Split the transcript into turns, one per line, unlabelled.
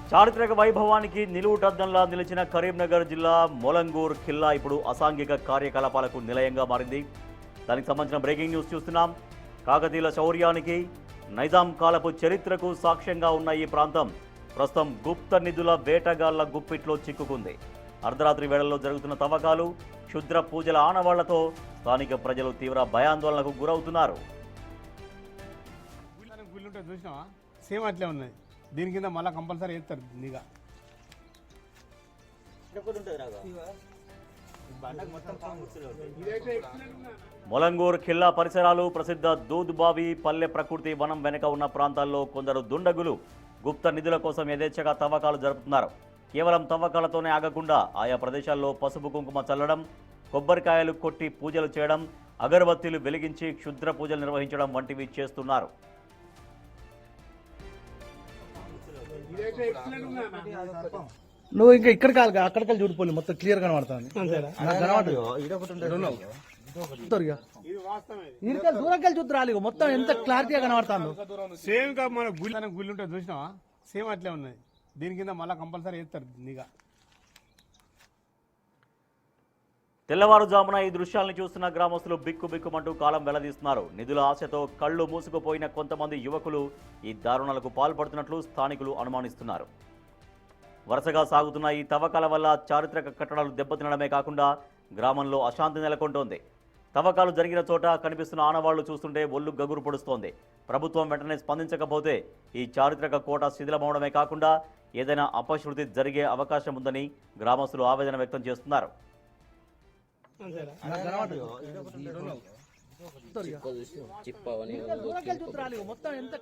చారిత్రక వైభవానికి నిలువుటద్దంలా నిలిచిన కరీంనగర్ జిల్లా మొలంగూర్ ఖిల్లా ఇప్పుడు అసాంఘిక కార్యకలాపాలకు నిలయంగా మారింది. దానికి సంబంధించిన బ్రేకింగ్ న్యూస్ చూస్తున్నాం. కాకతీయుల శౌర్యానికి, నైజాం కాలపు చరిత్రకు సాక్ష్యంగా ఉన్న ఈ ప్రాంతం ప్రస్తుతం గుప్త నిధుల వేటగాళ్ల గుప్పిట్లో చిక్కుకుంది. అర్ధరాత్రి వేళల్లో జరుగుతున్న తవ్వకాలు, క్షుద్ర పూజల ఆనవాళ్లతో స్థానిక ప్రజలు తీవ్ర భయాందోళనకు గురవుతున్నారు.
సేమ్ అట్లే ఉన్నది. దీని కింద మళ్ళీ కంపల్సరీ వేస్తారు నిఘా.
మొలంగూర్ ఖిల్లా పరిసరాలు ప్రసిద్ధ దూద్ బావి పల్లె ప్రకృతి వనం వెనుక ఉన్న ప్రాంతాల్లో కొందరు దుండగులు గుప్త నిధుల కోసం యథేచ్ఛగా తవ్వకాలు జరుపుతున్నారు. కేవలం తవ్వకాలతోనే ఆగకుండా ఆయా ప్రదేశాల్లో పసుపు కుంకుమ చల్లడం, కొబ్బరికాయలు కొట్టి పూజలు చేయడం, అగరబత్తీలు వెలిగించి క్షుద్ర పూజలు నిర్వహించడం వంటివి చేస్తున్నారు.
నువ్వు ఇంకా ఇక్కడ కాదు అక్కడికి చూడిపోయి మొత్తం క్లియర్ కనబడుతుంది. దూరంకెళ్ళి చూద్దరాలి మొత్తం ఎంత క్లారిటీగా కనబడుతుంది.
సేమ్ గా మన గుళ్ళు ఉంటుంది చూసినావా, సేమ్ అట్లే ఉన్నది. దీని కింద మళ్ళీ కంపల్సరీ వేస్తారు నిఘా.
తెల్లవారుజామున ఈ దృశ్యాలను చూస్తున్న గ్రామస్తులు బిక్కుబిక్కుమంటూ కాలం వెళ్లదీస్తున్నారు. నిధుల ఆశతో కళ్లు మూసుకుపోయిన కొంతమంది యువకులు ఈ దారుణాలకు పాల్పడుతున్నట్లు స్థానికులు అనుమానిస్తున్నారు. వరుసగా సాగుతున్న ఈ తవ్వకాల వల్ల చారిత్రక కట్టడాలు దెబ్బతినడమే కాకుండా గ్రామంలో అశాంతి నెలకొంటోంది. తవ్వకాలు జరిగిన చోట కనిపిస్తున్న ఆనవాళ్లు చూస్తుంటే ఒళ్ళు గగురు పొడుస్తోంది. ప్రభుత్వం వెంటనే స్పందించకపోతే ఈ చారిత్రక కోట శిథిలమవడమే కాకుండా ఏదైనా అపశృతి జరిగే అవకాశం ఉందని గ్రామస్తులు ఆవేదన వ్యక్తం చేస్తున్నారు.
మొత్తం ఎంత